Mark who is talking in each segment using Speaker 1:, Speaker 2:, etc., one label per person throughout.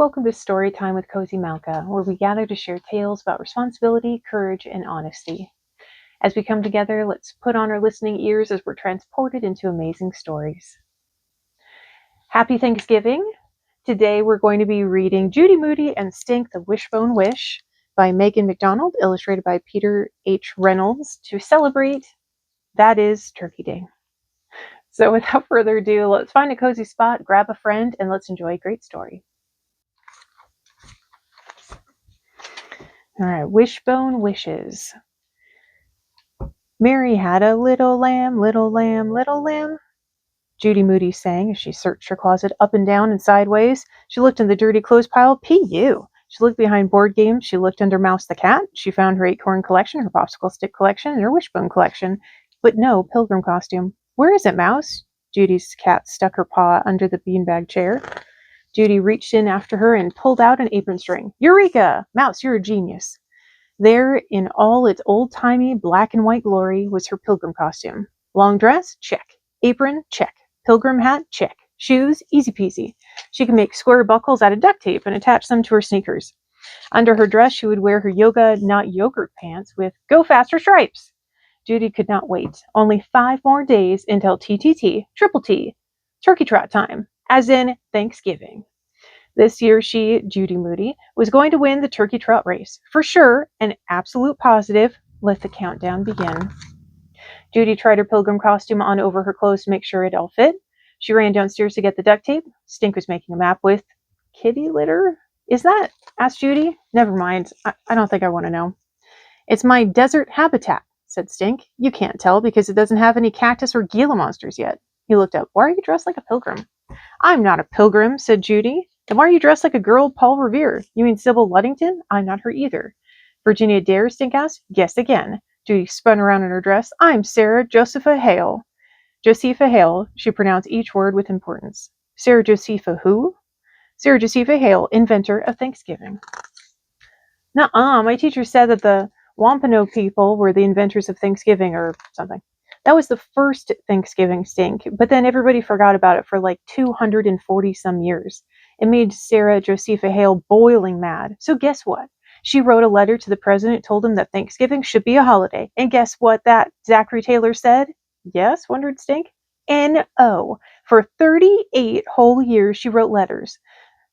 Speaker 1: Welcome to Storytime with Cozy Malka, where we gather to share tales about responsibility, courage, and honesty. As we come together, let's put on our listening ears as we're transported into amazing stories. Happy Thanksgiving! Today we're going to be reading Judy, Moody, and Stink the Wishbone Wish by Megan McDonald, illustrated by Peter H. Reynolds, to celebrate, that is, Turkey Day. So without further ado, let's find a cozy spot, grab a friend, and let's enjoy a great story. All right, Wishbone Wishes. Mary had a little lamb, little lamb, little lamb. Judy Moody sang as she searched her closet up and down and sideways. She looked in the dirty clothes pile. P.U. She looked behind board games. She looked under Mouse the cat. She found her acorn collection, her popsicle stick collection, and her wishbone collection. But no pilgrim costume. Where is it, Mouse? Judy's cat stuck her paw under the beanbag chair. Judy reached in after her and pulled out an apron string. Eureka! Mouse, you're a genius. There, in all its old-timey black and white glory, was her pilgrim costume. Long dress? Check. Apron? Check. Pilgrim hat? Check. Shoes? Easy peasy. She could make square buckles out of duct tape and attach them to her sneakers. Under her dress, she would wear her yoga, not yogurt pants with Go Faster stripes. Judy could not wait. Only 5 more days until TTT, Triple T, Turkey Trot time, as in Thanksgiving. This year she, Judy Moody, was going to win the turkey trot race. For sure, an absolute positive. Let the countdown begin. Judy tried her pilgrim costume on over her clothes to make sure it all fit. She ran downstairs to get the duct tape. Stink was making a map with kitty litter. Is that? Asked Judy. Never mind. I don't think I want to know. It's my desert habitat, said Stink. You can't tell because it doesn't have any cactus or Gila monsters yet. He looked up. Why are you dressed like a pilgrim? I'm not a pilgrim, said Judy. Then why are you dressed like a girl Paul Revere? You mean Sybil Luddington? I'm not her either. Virginia Dare, Stink asked. Guess again. Judy spun around in her dress. I'm Sarah Josepha Hale. Josepha Hale, she pronounced each word with importance. Sarah Josepha who? Sarah Josepha Hale, inventor of Thanksgiving. Nuh-uh, my teacher said that the Wampano people were the inventors of Thanksgiving or something. That was the first Thanksgiving, Stink, but then everybody forgot about it for like 240 some years. It made Sarah Josepha Hale boiling mad. So guess what? She wrote a letter to the president, told him that Thanksgiving should be a holiday. And guess what that Zachary Taylor said? Yes, wondered Stink. N-O. For 38 whole years, she wrote letters.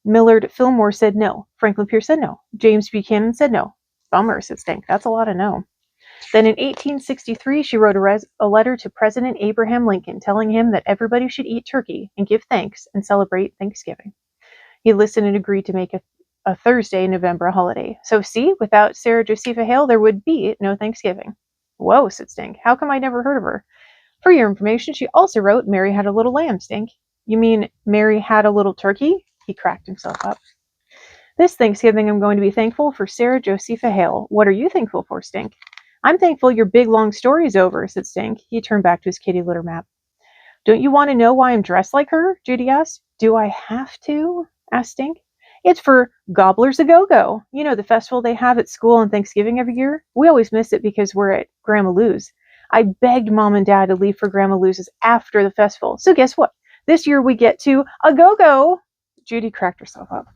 Speaker 1: Millard Fillmore said no. Franklin Pierce said no. James Buchanan said no. Bummer, said Stink. That's a lot of no. Then in 1863, she wrote a letter to President Abraham Lincoln telling him that everybody should eat turkey and give thanks and celebrate Thanksgiving. He listened and agreed to make a Thursday, November holiday. So see, without Sarah Josepha Hale, there would be no Thanksgiving. Whoa, said Stink. How come I never heard of her? For your information, she also wrote Mary Had a Little Lamb, Stink. You mean Mary Had a Little Turkey? He cracked himself up. This Thanksgiving, I'm going to be thankful for Sarah Josepha Hale. What are you thankful for, Stink? I'm thankful your big long story's over, said Stink. He turned back to his kitty litter map. Don't you want to know why I'm dressed like her? Judy asked. Do I have to? Asked Stink. It's for Gobblers A-Go-Go. You know, the festival they have at school on Thanksgiving every year? We always miss it because we're at Grandma Lou's. I begged Mom and Dad to leave for Grandma Lou's after the festival. So guess what? This year we get to A-Go-Go. Judy cracked herself up.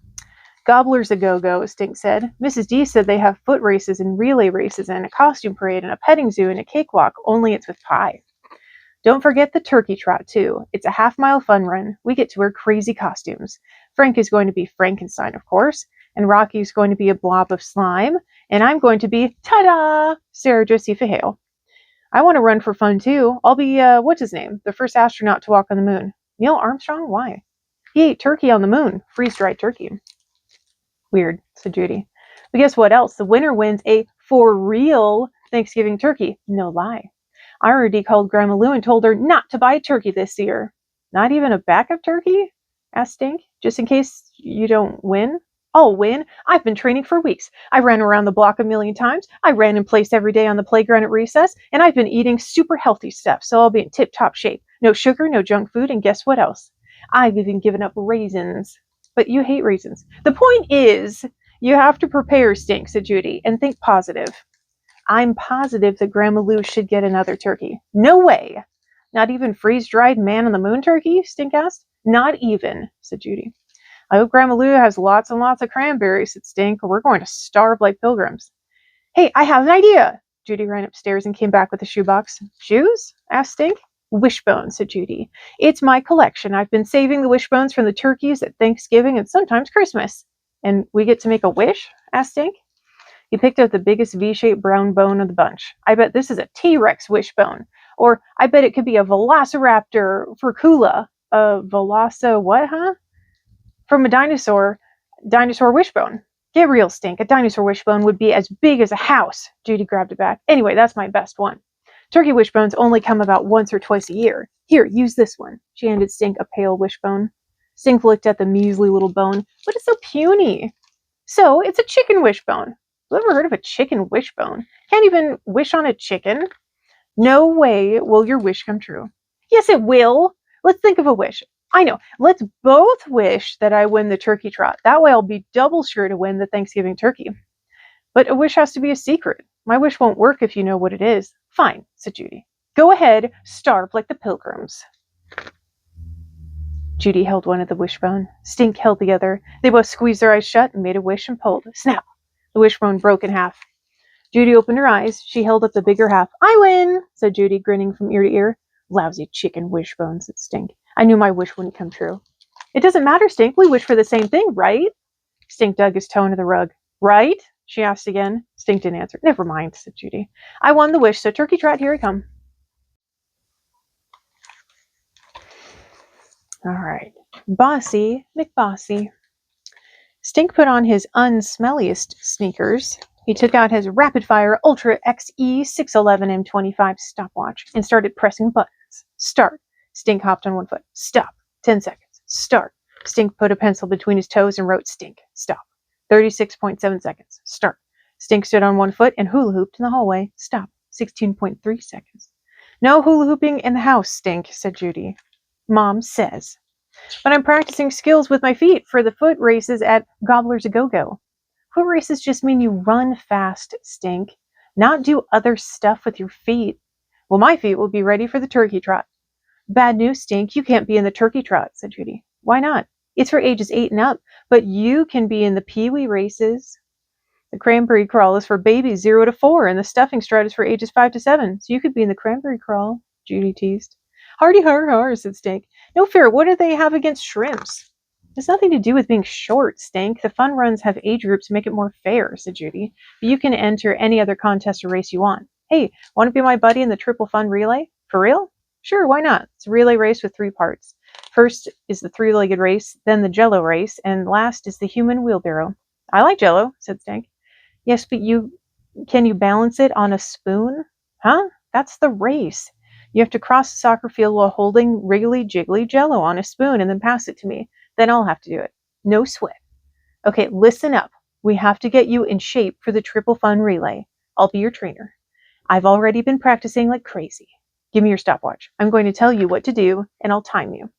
Speaker 1: Gobblers A-Go-Go, Stink said. Mrs. D said they have foot races and relay races and a costume parade and a petting zoo and a cakewalk, only it's with pie. Don't forget the turkey trot, too. It's a half-mile fun run. We get to wear crazy costumes. Frank is going to be Frankenstein, of course, and Rocky's going to be a blob of slime, and I'm going to be, ta-da, Sarah Josepha Hale. I want to run for fun, too. I'll be, what's his name? The first astronaut to walk on the moon. Neil Armstrong? Why? He ate turkey on the moon. Freeze-dried turkey. Weird, said Judy. But guess what else? The winner wins a for real Thanksgiving turkey. No lie. I already called Grandma Lou and told her not to buy a turkey this year. Not even a backup turkey? Asked Stink. Just in case you don't win? I'll win. I've been training for weeks. I ran around the block a million times. I ran in place every day on the playground at recess. And I've been eating super healthy stuff, so I'll be in tip-top shape. No sugar, no junk food, and guess what else? I've even given up raisins. But you hate raisins. The point is, you have to prepare, Stink, said Judy, and think positive. I'm positive that Grandma Lou should get another turkey. No way. Not even freeze-dried man-on-the-moon turkey? Stink asked. Not even, said Judy. I hope Grandma Lou has lots and lots of cranberries, said Stink, or we're going to starve like pilgrims. Hey, I have an idea! Judy ran upstairs and came back with a shoebox. Shoes? Asked Stink. Wishbone, said Judy. It's my collection. I've been saving the wishbones from the turkeys at Thanksgiving and sometimes Christmas. And we get to make a wish? Asked Stink. He picked up the biggest V-shaped brown bone of the bunch. I bet this is a T-Rex wishbone. Or I bet it could be a Velociraptor furcula. A Veloci what, huh? From a dinosaur wishbone. Get real, Stink. A dinosaur wishbone would be as big as a house. Judy grabbed it back. Anyway, that's my best one. Turkey wishbones only come about once or twice a year. Here, use this one. She handed Stink a pale wishbone. Stink looked at the measly little bone. But it's so puny. So, it's a chicken wishbone. Who ever heard of a chicken wishbone? Can't even wish on a chicken. No way will your wish come true. Yes, it will. Let's think of a wish. I know. Let's both wish that I win the turkey trot. That way I'll be double sure to win the Thanksgiving turkey. But a wish has to be a secret. My wish won't work if you know what it is. Fine, said Judy. Go ahead, starve like the pilgrims. Judy held one of the wishbone. Stink held the other. They both squeezed their eyes shut and made a wish and pulled. Snap! The wishbone broke in half. Judy opened her eyes. She held up the bigger half. I win, said Judy, grinning from ear to ear. Lousy chicken wishbone, said Stink. I knew my wish wouldn't come true. It doesn't matter, Stink. We wish for the same thing, right? Stink dug his toe into the rug. Right? She asked again. Stink didn't answer. Never mind, said Judy. I won the wish, so turkey trot, here I come. All right. Bossy McBossy. Stink put on his unsmelliest sneakers. He took out his rapid-fire Ultra XE 611 M25 stopwatch and started pressing buttons. Start. Stink hopped on one foot. Stop. 10 seconds. Start. Stink put a pencil between his toes and wrote Stink. Stop. 36.7 seconds. Start. Stink stood on one foot and hula hooped in the hallway. Stop. 16.3 seconds. No hula hooping in the house, Stink, said Judy. Mom says. But I'm practicing skills with my feet for the foot races at Gobbler's A-Go-Go. Foot races just mean you run fast, Stink, not do other stuff with your feet. Well, my feet will be ready for the turkey trot. Bad news, Stink, you can't be in the turkey trot, said Judy. Why not? It's for ages 8 and up, but you can be in the pee-wee races. The cranberry crawl is for babies 0 to 4, and the stuffing strut is for ages 5 to 7, so you could be in the cranberry crawl, Judy teased. Hardy har har, said Stink. No fair, what do they have against shrimps? It's nothing to do with being short, Stink. The fun runs have age groups to make it more fair, said Judy. But you can enter any other contest or race you want. Hey, want to be my buddy in the triple fun relay? For real? Sure, why not? It's a relay race with 3 parts. First is the 3-legged race, then the jello race, and last is the human wheelbarrow. I like jello, said Stink. Yes, but can you balance it on a spoon? Huh? That's the race. You have to cross the soccer field while holding wriggly jiggly jello on a spoon and then pass it to me. Then I'll have to do it. No sweat. Okay, listen up. We have to get you in shape for the triple fun relay. I'll be your trainer. I've already been practicing like crazy. Give me your stopwatch. I'm going to tell you what to do, and I'll time you.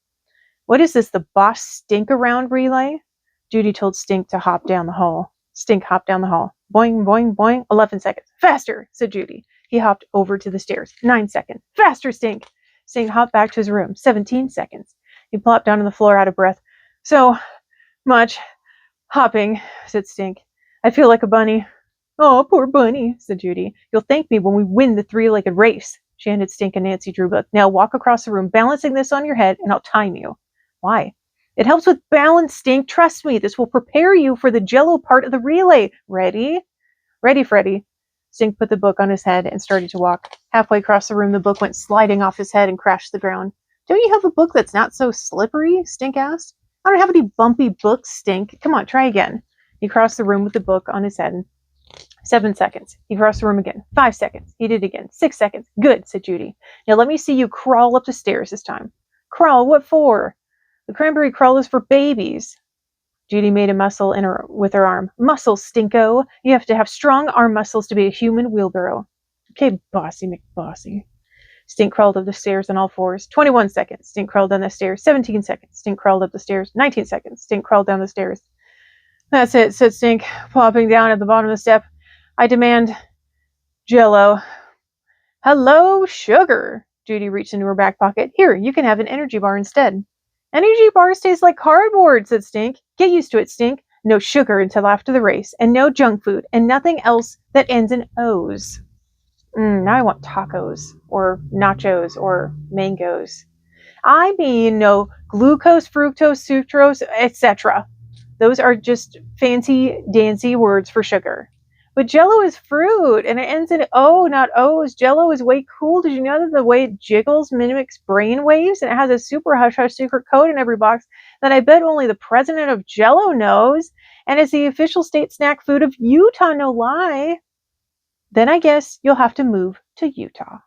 Speaker 1: What is this, the boss stink around relay? Judy told Stink to hop down the hall. Stink hopped down the hall. Boing, boing, boing. 11 seconds. Faster, said Judy. He hopped over to the stairs. 9 seconds. Faster, Stink. Stink hopped back to his room. 17 seconds. He plopped down on the floor out of breath. So much hopping, said Stink. I feel like a bunny. Oh, poor bunny, said Judy. You'll thank me when we win the 3-legged race. She handed Stink a Nancy Drew book. Now walk across the room, balancing this on your head, and I'll time you. Why? It helps with balance, Stink. Trust me, this will prepare you for the jello part of the relay. Ready? Ready, Freddie. Stink put the book on his head and started to walk. Halfway across the room, the book went sliding off his head and crashed to the ground. Don't you have a book that's not so slippery? Stink asked. I don't have any bumpy books, Stink. Come on, try again. He crossed the room with the book on his head. 7 seconds. He crossed the room again. 5 seconds. He did it again. 6 seconds. Good, said Judy. Now let me see you crawl up the stairs this time. Crawl? What for? The cranberry crawl is for babies. Judy made a muscle with her arm. Muscles, Stinko. You have to have strong arm muscles to be a human wheelbarrow. Okay, bossy McBossy. Stink crawled up the stairs on all fours. 21 seconds. Stink crawled down the stairs. 17 seconds. Stink crawled up the stairs. 19 seconds. Stink crawled down the stairs. That's it, said Stink, plopping down at the bottom of the step. I demand jello. Hello, sugar. Judy reached into her back pocket. Here, you can have an energy bar instead. Energy bars taste like cardboard, said Stink. Get used to it, Stink. No sugar until after the race, and no junk food, and nothing else that ends in O's. Now I want tacos, or nachos, or mangoes. I mean, no glucose, fructose, sucrose, etc. Those are just fancy, dancy words for sugar. But Jello is fruit, and it ends in O, not O's. Jello is way cool. Did you know that the way it jiggles mimics brain waves, and it has a super hush-hush secret code in every box that I bet only the president of Jello knows, and it's the official state snack food of Utah, no lie. Then I guess you'll have to move to Utah.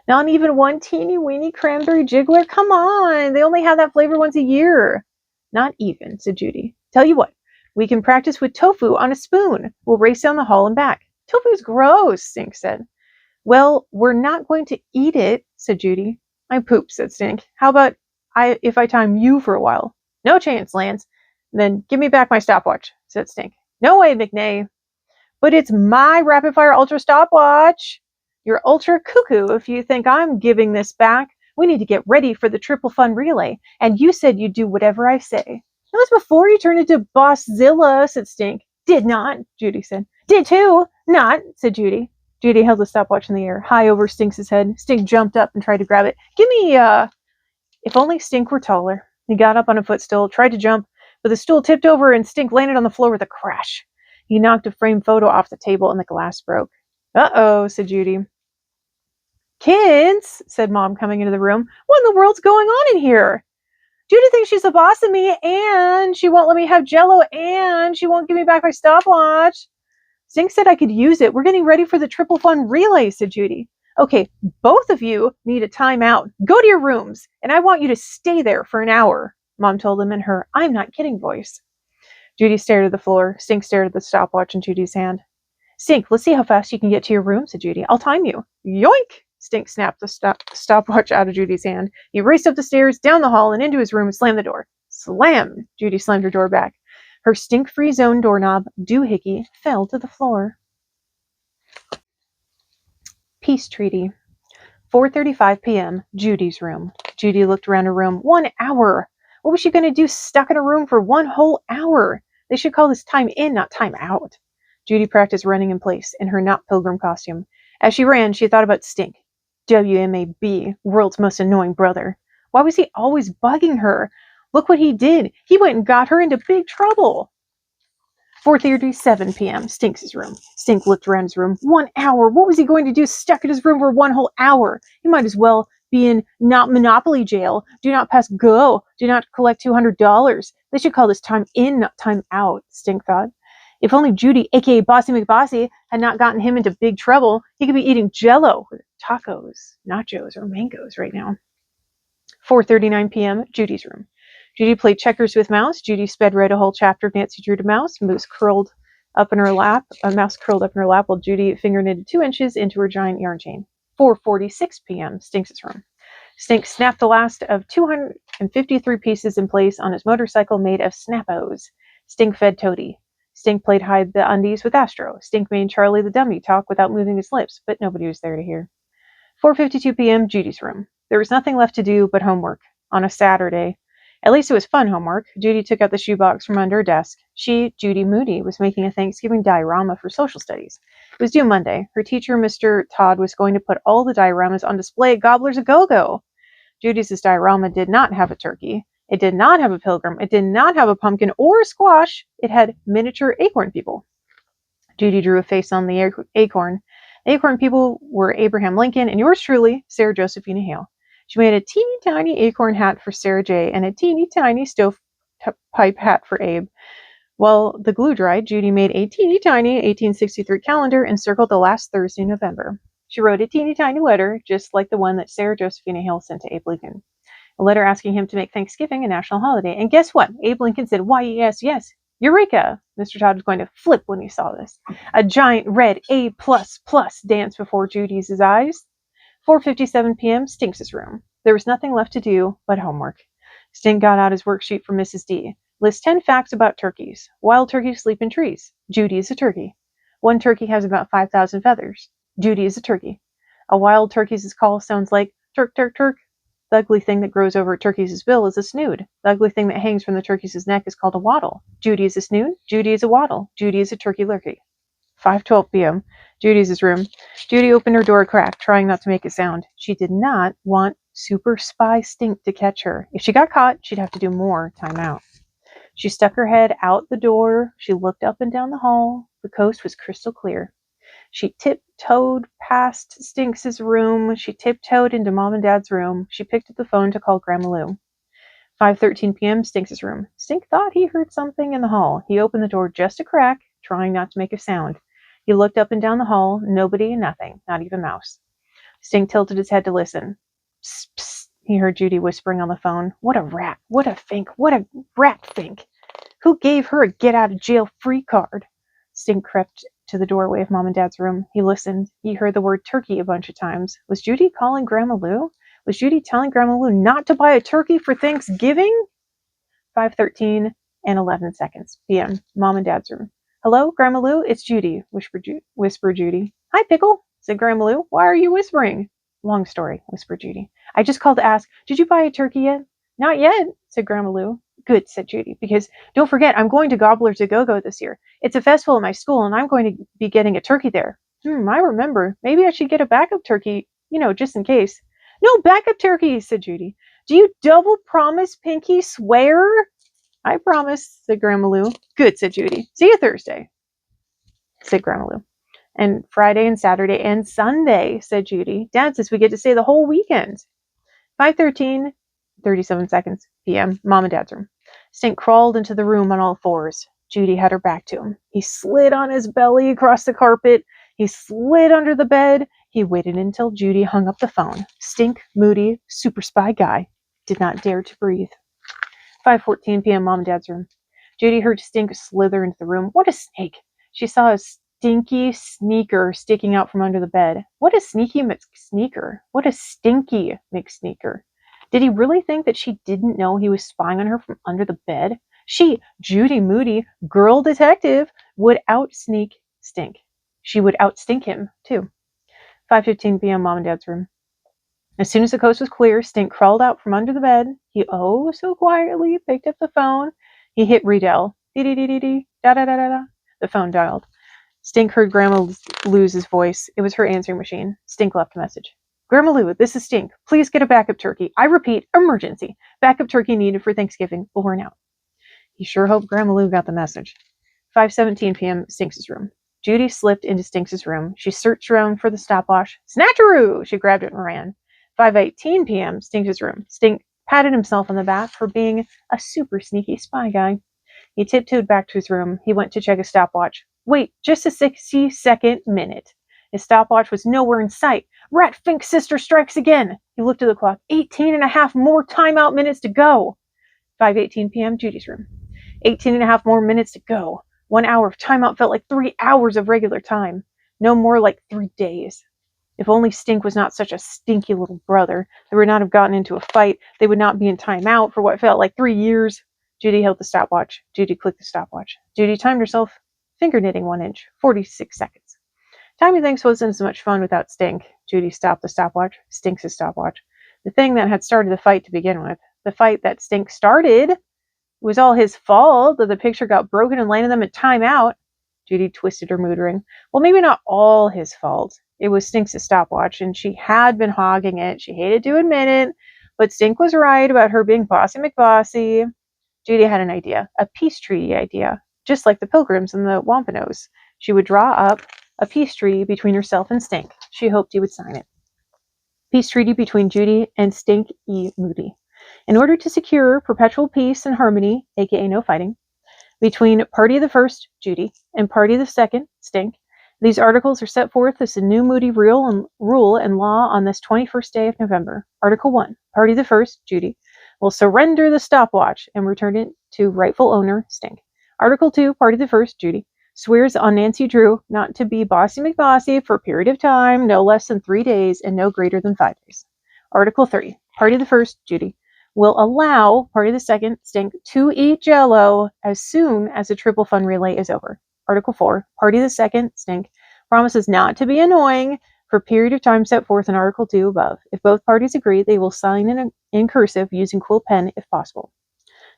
Speaker 1: Not even one teeny weeny cranberry jiggler? Come on, they only have that flavor once a year. Not even, said Judy. Tell you what, we can practice with tofu on a spoon. We'll race down the hall and back. Tofu's gross, Stink said. Well, we're not going to eat it, said Judy. I poop, said Stink. How about if I time you for a while? No chance, Lance. Then give me back my stopwatch, said Stink. No way, McNay. But it's my rapid fire ultra stopwatch. You're ultra cuckoo if you think I'm giving this back. We need to get ready for the triple fun relay, and you said you'd do whatever I say. That was before you turned into Bosszilla, said Stink. Did not, Judy said. Did too. Not, said Judy. Judy held the stopwatch in the air, high over Stink's head. Stink jumped up and tried to grab it. Give me, If only Stink were taller. He got up on a footstool, tried to jump, but the stool tipped over and Stink landed on the floor with a crash. He knocked a framed photo off the table and the glass broke. Uh-oh, said Judy. Kids, said Mom, coming into the room. What in the world's going on in here? Judy thinks she's the boss of me, and she won't let me have Jello, and she won't give me back my stopwatch. Stink said I could use it. We're getting ready for the triple fun relay, said Judy. Okay, both of you need a timeout. Go to your rooms, and I want you to stay there for an hour, Mom told them in her I'm not kidding voice. Judy stared at the floor. Stink stared at the stopwatch in Judy's hand. Stink, let's see how fast you can get to your room, said Judy. I'll time you. Yoink! Stink snapped the stopwatch out of Judy's hand. He raced up the stairs, down the hall, and into his room and slammed the door. Slam! Judy slammed her door back. Her stink-free zone doorknob, doohickey, fell to the floor. Peace treaty. 4:35 p.m., Judy's room. Judy looked around her room. 1 hour! What was she going to do stuck in a room for 1 whole hour? They should call this time in, not time out. Judy practiced running in place in her not pilgrim costume. As she ran, she thought about Stink. WMAB, world's most annoying brother. Why was he always bugging her? Look what he did. He went and got her into big trouble. 4:37 p.m., Stink's room. Stink looked around his room. 1 hour. What was he going to do stuck in his room for 1 whole hour? He might as well be in not Monopoly jail. Do not pass go. Do not collect $200. They should call this time in, not time out, Stink thought. If only Judy, a.k.a. Bossy McBossy, had not gotten him into big trouble, he could be eating Jello with tacos, nachos, or mangoes right now. 4:39 p.m., Judy's room. Judy played checkers with Mouse. Judy sped read a whole chapter of Nancy Drew to Mouse. Mouse curled up in her lap while Judy finger knitted 2 inches into her giant yarn chain. 4:46 p.m., Stink's room. Stink snapped the last of 253 pieces in place on his motorcycle made of Snappos. Stink fed Toady. Stink played hide the undies with Astro. Stink made Charlie the dummy talk without moving his lips, but nobody was there to hear. 4:52 p.m., Judy's room. There was nothing left to do but homework on a Saturday. At least it was fun homework. Judy took out the shoebox from under her desk. She, Judy Moody, was making a Thanksgiving diorama for social studies. It was due Monday. Her teacher, Mr. Todd, was going to put all the dioramas on display at Gobbler's A Go-Go. Judy's diorama did not have a turkey. It did not have a pilgrim. It did not have a pumpkin or a squash. It had miniature acorn people. Judy drew a face on the acorn. The acorn people were Abraham Lincoln and yours truly, Sarah Josephina Hale. She made a teeny tiny acorn hat for Sarah J. and a teeny tiny stovepipe hat for Abe. While the glue dried, Judy made a teeny tiny 1863 calendar and circled the last Thursday in November. She wrote a teeny tiny letter, just like the one that Sarah Josephina Hale sent to Abe Lincoln. A letter asking him to make Thanksgiving a national holiday. And guess what? Abe Lincoln said, why, yes, yes. Eureka! Mr. Todd was going to flip when he saw this. A giant red A++ danced before Judy's eyes. 4:57 p.m., Stink's room. There was nothing left to do but homework. Stink got out his worksheet from Mrs. D. List 10 facts about turkeys. Wild turkeys sleep in trees. Judy is a turkey. One turkey has about 5,000 feathers. Judy is a turkey. A wild turkey's call sounds like turk, turk, turk. The ugly thing that grows over a turkey's bill is a snood. The ugly thing that hangs from the turkey's neck is called a wattle. Judy is a snood. Judy is a wattle. Judy is a turkey lurkey. 5:12 p.m. Judy's room. Judy opened her door a crack, trying not to make a sound. She did not want super spy Stink to catch her. If she got caught, she'd have to do more time out. She stuck her head out the door. She looked up and down the hall. The coast was crystal clear. She tiptoed past Stink's room. She tiptoed into Mom and Dad's room. She picked up the phone to call Grandma Lou. 5:13 p.m. Stink's room. Stink thought he heard something in the hall. He opened the door just a crack, trying not to make a sound. He looked up and down the hall. Nobody, nothing, not even Mouse. Stink tilted his head to listen. Psst, psst, he heard Judy whispering on the phone. What a rat, what a fink, what a rat fink. Who gave her a get-out-of-jail-free card? Stink crept to the doorway of Mom and Dad's room. He listened. He heard the word turkey a bunch of times. Was Judy calling Grandma Lou? Was Judy telling Grandma Lou not to buy a turkey for Thanksgiving? 5:13 and 11 seconds p.m. Mom and Dad's room. Hello, Grandma Lou, it's Judy, whispered Judy. Hi, Pickle, said Grandma Lou. Why are you whispering? Long story, whispered Judy. I just called to ask, did you buy a turkey yet? Not yet, said Grandma Lou. Good, said Judy, because don't forget, I'm going to Gobbler to Go-Go this year. It's a festival at my school, and I'm going to be getting a turkey there. I remember. Maybe I should get a backup turkey, just in case. No backup turkey, said Judy. Do you double promise, Pinky? Swear? I promise, said Grandma Lou. Good, said Judy. See you Thursday, said Grandma Lou. And Friday and Saturday and Sunday, said Judy. Dad says we get to stay the whole weekend. 5:13, 37 seconds p.m. Mom and Dad's room. Stink crawled into the room on all fours. Judy had her back to him. He slid on his belly across the carpet. He slid under the bed. He waited until Judy hung up the phone. Stink, Moody, super spy guy, did not dare to breathe. 5:14 p.m. Mom and Dad's room. Judy heard Stink slither into the room. What a snake! She saw a stinky sneaker sticking out from under the bed. What a sneaky McSneaker! What a stinky McSneaker! Did he really think that she didn't know he was spying on her from under the bed? She, Judy Moody, girl detective, would outsneak Stink. She would outstink him, too. 5:15 p.m. Mom and Dad's room. As soon as the coast was clear, Stink crawled out from under the bed. He so quietly picked up the phone. He hit redial. Dee-dee-dee-dee-dee, da-da-da-da-da. The phone dialed. Stink heard Grandma Lou's voice. It was her answering machine. Stink left a message. Grandma Lou, this is Stink. Please get a backup turkey. I repeat, emergency. Backup turkey needed for Thanksgiving. Over and out. He sure hoped Grandma Lou got the message. 5:17 p.m. Stinks' room. Judy slipped into Stinks' room. She searched around for the stopwatch. Snatcheroo! She grabbed it and ran. 5:18 p.m. Stinks' room. Stink patted himself on the back for being a super sneaky spy guy. He tiptoed back to his room. He went to check his stopwatch. Wait, just a 60-second minute. His stopwatch was nowhere in sight. Rat Fink's sister strikes again. He looked at the clock. 18 and a half more timeout minutes to go. 5:18 p.m. Judy's room. 18 and a half more minutes to go. 1 hour of timeout felt like 3 hours of regular time. No more like 3 days. If only Stink was not such a stinky little brother, they would not have gotten into a fight. They would not be in timeout for what felt like 3 years. Judy held the stopwatch. Judy clicked the stopwatch. Judy timed herself, finger knitting 1 inch, 46 seconds. Timing things wasn't as much fun without Stink. Judy stopped the stopwatch. Stink's stopwatch. The thing that had started the fight to begin with. The fight that Stink started. It was all his fault that the picture got broken and landed them at timeout. Judy twisted her mood ring. Well, maybe not all his fault. It was Stink's stopwatch, and she had been hogging it. She hated to admit it, but Stink was right about her being bossy McBossy. Judy had an idea, a peace treaty idea, just like the Pilgrims and the Wampanoags. She would draw up a peace treaty between herself and Stink. She hoped he would sign it. Peace treaty between Judy and Stink E. Moody. In order to secure perpetual peace and harmony, aka no fighting, between Party of the First, Judy, and Party of the Second, Stink, these articles are set forth as the new Moody rule and law on this 21st day of November. Article 1. Party of the First, Judy, will surrender the stopwatch and return it to rightful owner, Stink. Article 2. Party of the First, Judy, swears on Nancy Drew not to be bossy McBossy for a period of time, no less than 3 days and no greater than 5 days. Article 3. Party of the First, Judy, will allow Party of the Second, Stink, to eat Jell-O as soon as the triple fun relay is over. Article 4. Party of the Second, Stink, promises not to be annoying for a period of time set forth in Article 2 above. If both parties agree, they will sign in cursive using quill pen if possible.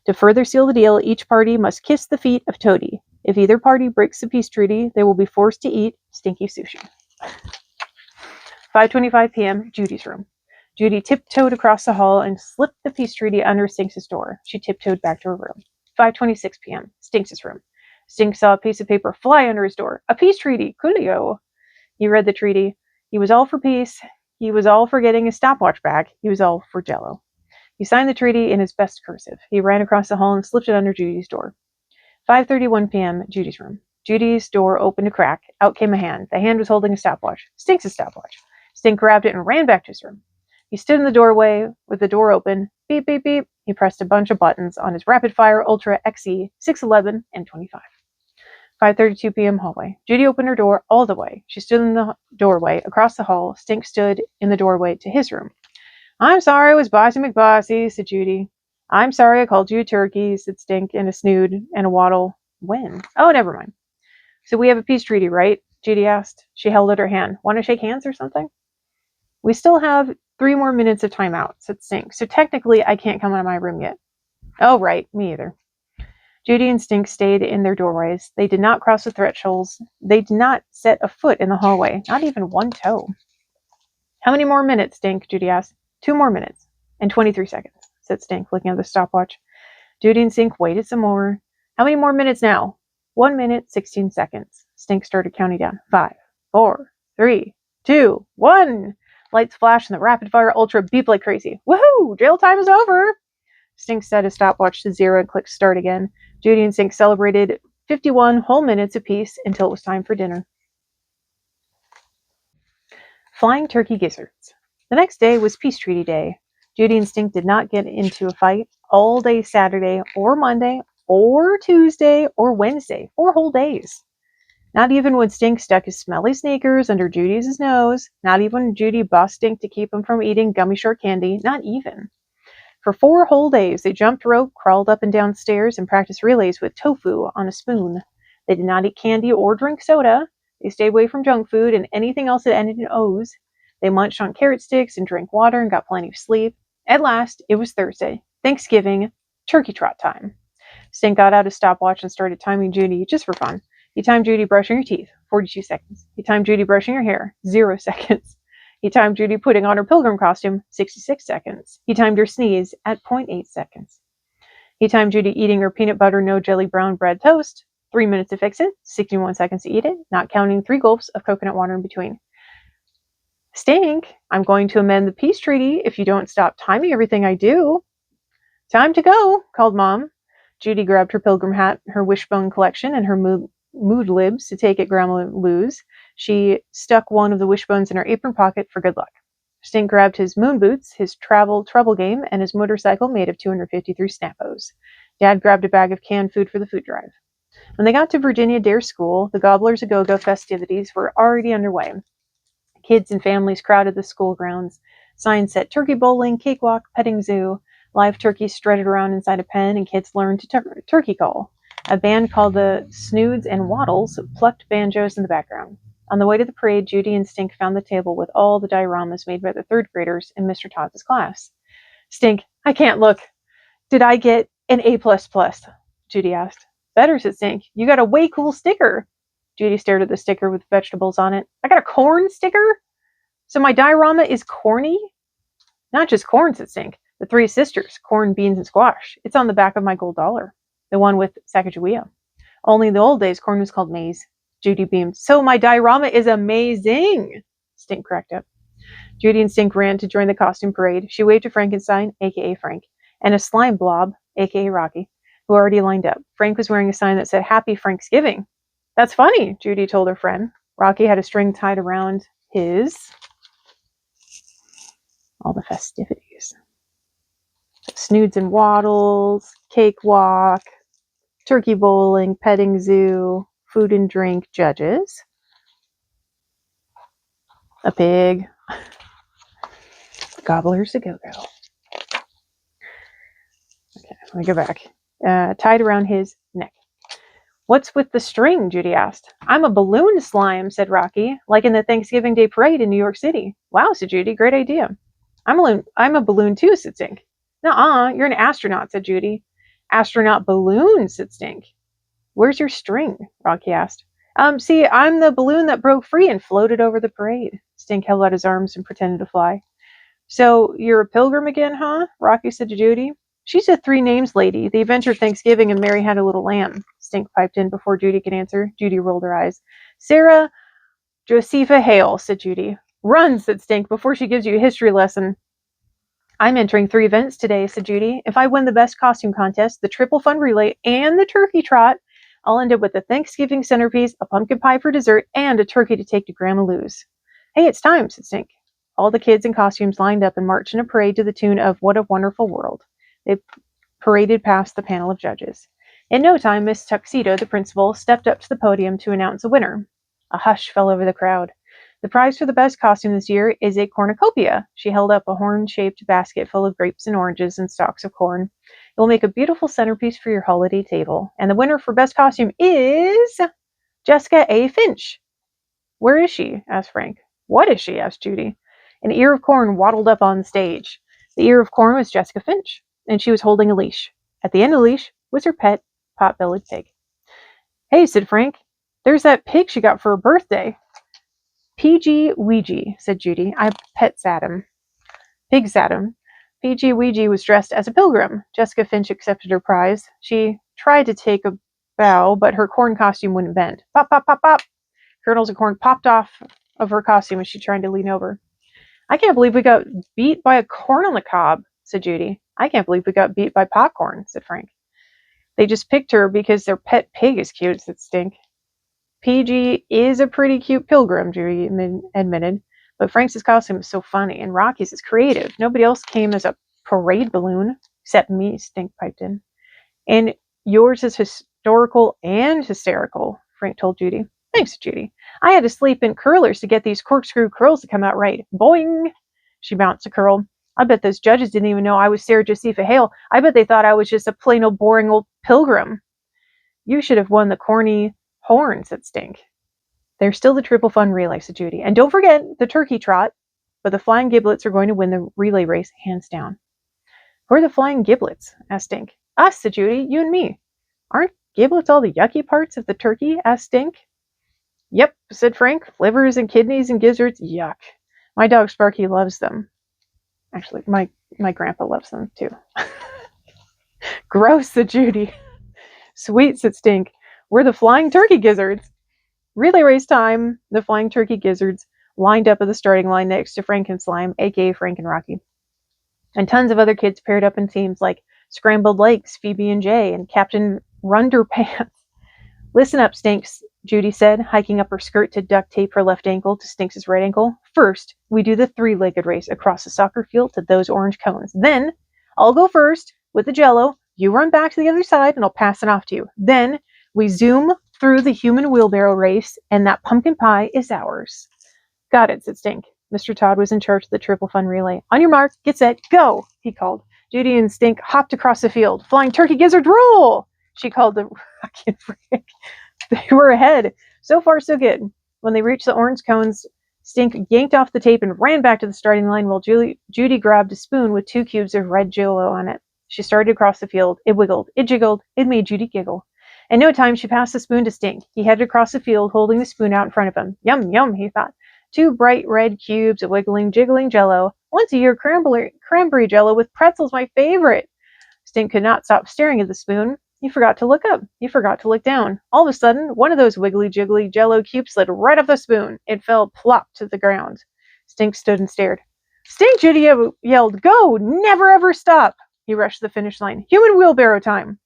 Speaker 1: To further seal the deal, each party must kiss the feet of Toady. If either party breaks the peace treaty, they will be forced to eat stinky sushi. 5:25 p.m., Judy's room. Judy tiptoed across the hall and slipped the peace treaty under Stinks' door. She tiptoed back to her room. 5:26 p.m., Stinks' room. Stinks saw a piece of paper fly under his door. A peace treaty! Coolio! He read the treaty. He was all for peace. He was all for getting his stopwatch back. He was all for Jell-O. He signed the treaty in his best cursive. He ran across the hall and slipped it under Judy's door. 5:31 p.m., Judy's room. Judy's door opened a crack. Out came a hand. The hand was holding a stopwatch. Stinks' stopwatch. Stink grabbed it and ran back to his room. He stood in the doorway with the door open. Beep, beep, beep. He pressed a bunch of buttons on his Rapid Fire Ultra XE 611 and 25. 5:32 p.m. hallway. Judy opened her door all the way. She stood in the doorway across the hall. Stink stood in the doorway to his room. I'm sorry I was bossy McBossy, said Judy. I'm sorry I called you a turkey, said Stink in a snood and a waddle. When? Oh, never mind. So we have a peace treaty, right? Judy asked. She held out her hand. Want to shake hands or something? We still have 3 more minutes of timeout, said Stink. So technically I can't come out of my room yet. Oh, right. Me either. Judy and Stink stayed in their doorways. They did not cross the thresholds. They did not set a foot in the hallway. Not even one toe. How many more minutes, Stink? Judy asked. 2 more minutes. And 23 seconds, said Stink, looking at the stopwatch. Judy and Stink waited some more. How many more minutes now? 1 minute, 16 seconds. Stink started counting down. 5, 4, 3, 2, 1. Lights flashed and the Rapid Fire Ultra beeped like crazy. Woohoo! Jail time is over! Stink set his stopwatch to 0 and clicked start again. Judy and Stink celebrated 51 whole minutes apiece until it was time for dinner. Flying turkey gizzards. The next day was Peace Treaty Day. Judy and Stink did not get into a fight all day Saturday or Monday or Tuesday or Wednesday, 4 whole days. Not even when Stink stuck his smelly sneakers under Judy's nose. Not even when Judy bossed Stink to keep him from eating gummy short candy. Not even. For 4 whole days, they jumped rope, crawled up and down stairs, and practiced relays with tofu on a spoon. They did not eat candy or drink soda. They stayed away from junk food and anything else that ended in O's. They munched on carrot sticks and drank water and got plenty of sleep. At last, it was Thursday, Thanksgiving, turkey trot time. Stink got out his stopwatch and started timing Judy just for fun. He timed Judy brushing her teeth, 42 seconds. He timed Judy brushing her hair, 0 seconds. He timed Judy putting on her pilgrim costume, 66 seconds. He timed her sneeze at 0.8 seconds. He timed Judy eating her peanut butter, no jelly brown bread toast, 3 minutes to fix it, 61 seconds to eat it, not counting 3 gulps of coconut water in between. Stink, I'm going to amend the peace treaty if you don't stop timing everything I do. Time to go, called Mom. Judy grabbed her pilgrim hat, her Wishbone collection, and her mood libs to take it Grandma Lou's. She stuck one of the wishbones in her apron pocket for good luck. Stink grabbed his moon boots, his travel trouble game, and his motorcycle made of 253 Snappos. Dad grabbed a bag of canned food for the food drive. When they got to Virginia Dare School, the Gobblers A Go-Go festivities were already underway. Kids and families crowded the school grounds. Signs said turkey bowling, cakewalk, petting zoo. Live turkeys strutted around inside a pen, and kids learned to turkey call. A band called the Snoods and Waddles plucked banjos in the background. On the way to the parade, Judy and Stink found the table with all the dioramas made by the 3rd graders in Mr. Todd's class. Stink, I can't look. Did I get an A++? Judy asked. Better, said Stink. You got a way cool sticker. Judy stared at the sticker with vegetables on it. I got a corn sticker? So my diorama is corny? Not just corn, said Stink. The 3 sisters, corn, beans, and squash. It's on the back of my gold dollar. The one with Sacagawea. Only in the old days, corn was called maize. Judy beamed. So my diorama is amazing! Stink cracked up. Judy and Stink ran to join the costume parade. She waved to Frankenstein, a.k.a. Frank, and a slime blob, a.k.a. Rocky, who already lined up. Frank was wearing a sign that said, Happy Franksgiving. That's funny, Judy told her friend. Rocky had a string tied around all the festivities. Snoods and Waddles, cakewalk, turkey bowling, petting zoo, food and drink judges, a pig, Gobblers A Go-Go. Okay, let me go back. Tied around his neck. What's with the string? Judy asked. I'm a balloon slime, said Rocky, like in the Thanksgiving Day parade in New York City. Wow, said Judy. Great idea. I'm a balloon too, said Stink. Nuh-uh, you're an astronaut, said Judy. Astronaut balloon, said Stink. Where's your string? Rocky asked. See, I'm the balloon that broke free and floated over the parade. Stink held out his arms and pretended to fly. So you're a pilgrim again, huh? Rocky said to Judy. She's a three names lady. They ventured Thanksgiving and Mary had a little lamb. Stink piped in before Judy could answer. Judy rolled her eyes. Sarah Josepha Hale, said Judy. Run, said Stink, before she gives you a history lesson. I'm entering 3 events today, said Judy. If I win the best costume contest, the triple fun relay, and the turkey trot, I'll end up with a Thanksgiving centerpiece, a pumpkin pie for dessert, and a turkey to take to Grandma Lou's. Hey, it's time, said Stink. All the kids in costumes lined up and marched in a parade to the tune of What a Wonderful World. They paraded past the panel of judges. In no time, Miss Tuxedo, the principal, stepped up to the podium to announce a winner. A hush fell over the crowd. The prize for the best costume this year is a cornucopia. She held up a horn-shaped basket full of grapes and oranges and stalks of corn. It will make a beautiful centerpiece for your holiday table. And the winner for best costume is Jessica A. Finch. Where is she? Asked Frank. What is she? Asked Judy. An ear of corn waddled up on stage. The ear of corn was Jessica Finch, and she was holding a leash. At the end of the leash was her pet, pot-bellied pig. Hey, said Frank. There's that pig she got for her birthday. PG Ouija, said Judy. I pet sat him. Pig sat him. PG Ouija was dressed as a pilgrim. Jessica Finch accepted her prize. She tried to take a bow, but her corn costume wouldn't bend. Pop, pop, pop, pop. Kernels of corn popped off of her costume as she tried to lean over. I can't believe we got beat by a corn on the cob, said Judy. I can't believe we got beat by popcorn, said Frank. They just picked her because their pet pig is cute, said Stink. PG is a pretty cute pilgrim, Judy admitted, but Frank's costume is so funny, and Rocky's is creative. Nobody else came as a parade balloon, except me, Stink piped in. And yours is historical and hysterical, Frank told Judy. Thanks, Judy. I had to sleep in curlers to get these corkscrew curls to come out right. Boing! She bounced a curl. I bet those judges didn't even know I was Sarah Josepha Hale. I bet they thought I was just a plain old boring old pilgrim. You should have won the corny horn, said Stink. There's still the triple fun relay, said Judy. And don't forget the turkey trot. But the flying giblets are going to win the relay race, hands down. Who are the flying giblets? Asked Stink. Us, said Judy. You and me. Aren't giblets all the yucky parts of the turkey? Asked Stink. Yep, said Frank. Livers and kidneys and gizzards. Yuck. My dog Sparky loves them. Actually, my grandpa loves them too. Gross, said Judy. Sweet, said Stink. We're the flying turkey gizzards. Relay race time. The flying turkey gizzards lined up at the starting line next to Frank and Slime, aka Frank and Rocky. And tons of other kids paired up in teams like Scrambled Lakes, Phoebe and Jay, and Captain Runderpants. Listen up, Stinks, Judy said, hiking up her skirt to duct tape her left ankle to Stinks' right ankle. First, we do the three-legged race across the soccer field to those orange cones. Then, I'll go first with the jello. You run back to the other side, and I'll pass it off to you. Then, we zoom through the human wheelbarrow race, and that pumpkin pie is ours. Got it, said Stink. Mr. Todd was in charge of the triple fun relay. On your mark, get set, go, he called. Judy and Stink hopped across the field. Flying turkey gizzard, roll! She called to Rocky and Frank. They were ahead. So far, so good. When they reached the orange cones, Stink yanked off the tape and ran back to the starting line while Judy grabbed a spoon with 2 cubes of red jello on it. She started across the field. It wiggled. It jiggled. It made Judy giggle. In no time, she passed the spoon to Stink. He headed across the field, holding the spoon out in front of him. Yum, yum, he thought. 2 bright red cubes of wiggling, jiggling jello. Once a year, cranberry jello with pretzels, my favorite. Stink could not stop staring at the spoon. He forgot to look up. He forgot to look down. All of a sudden, one of those wiggly, jiggly jello cubes slid right off the spoon. It fell plop to the ground. Stink stood and stared. Stink, Judy yelled, go! Never ever stop! He rushed to the finish line. Human wheelbarrow time!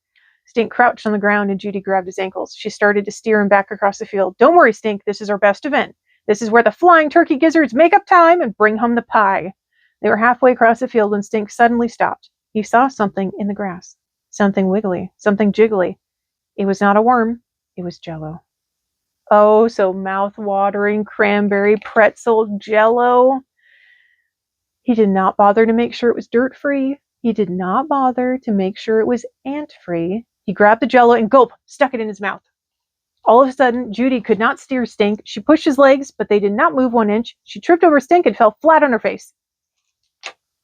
Speaker 1: Stink crouched on the ground and Judy grabbed his ankles. She started to steer him back across the field. Don't worry, Stink. This is our best event. This is where the flying turkey gizzards make up time and bring home the pie. They were halfway across the field when Stink suddenly stopped. He saw something in the grass. Something wiggly. Something jiggly. It was not a worm. It was jello. Oh, so mouth-watering cranberry pretzel jello. He did not bother to make sure it was dirt-free. He did not bother to make sure it was ant-free. He grabbed the jello and gulp, stuck it in his mouth. All of a sudden, Judy could not steer Stink. She pushed his legs, but they did not move 1 inch. She tripped over Stink and fell flat on her face.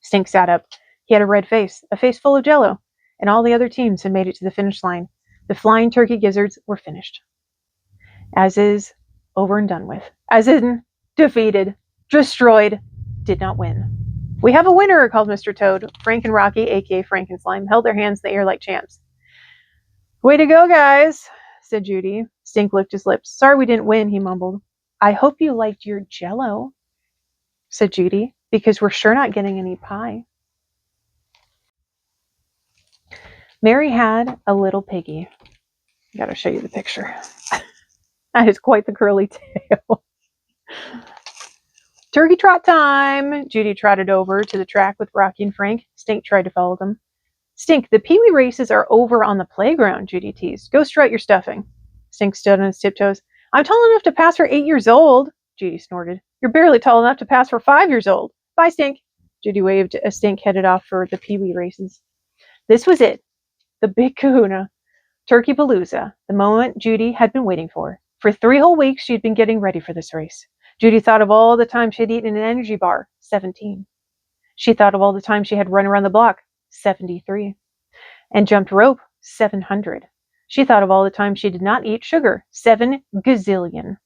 Speaker 1: Stink sat up. He had a red face, a face full of jello, and all the other teams had made it to the finish line. The flying turkey gizzards were finished. As is, over and done with. As in, defeated, destroyed, did not win. We have a winner, called Mr. Toad. Frank and Rocky, aka Frank and Slime, held their hands in the air like champs. Way to go, guys, said Judy. Stink licked his lips. Sorry we didn't win, he mumbled. I hope you liked your jello, said Judy, because we're sure not getting any pie. Mary had a little piggy. I gotta show you the picture. That is quite the curly tail. Turkey trot time! Judy trotted over to the track with Rocky and Frank. Stink tried to follow them. Stink, the Pee-wee races are over on the playground, Judy teased. Go strut your stuffing. Stink stood on his tiptoes. I'm tall enough to pass for 8 years old, Judy snorted. You're barely tall enough to pass for 5 years old. Bye, Stink. Judy waved as Stink headed off for the Pee-wee races. This was it. The big kahuna. Turkey Palooza. The moment Judy had been waiting for. For 3 whole weeks, she'd been getting ready for this race. Judy thought of all the time she'd eaten an energy bar, 17. She thought of all the time she had run around the block, 73. And jumped rope, 700. She thought of all the time she did not eat sugar, 7 gazillion.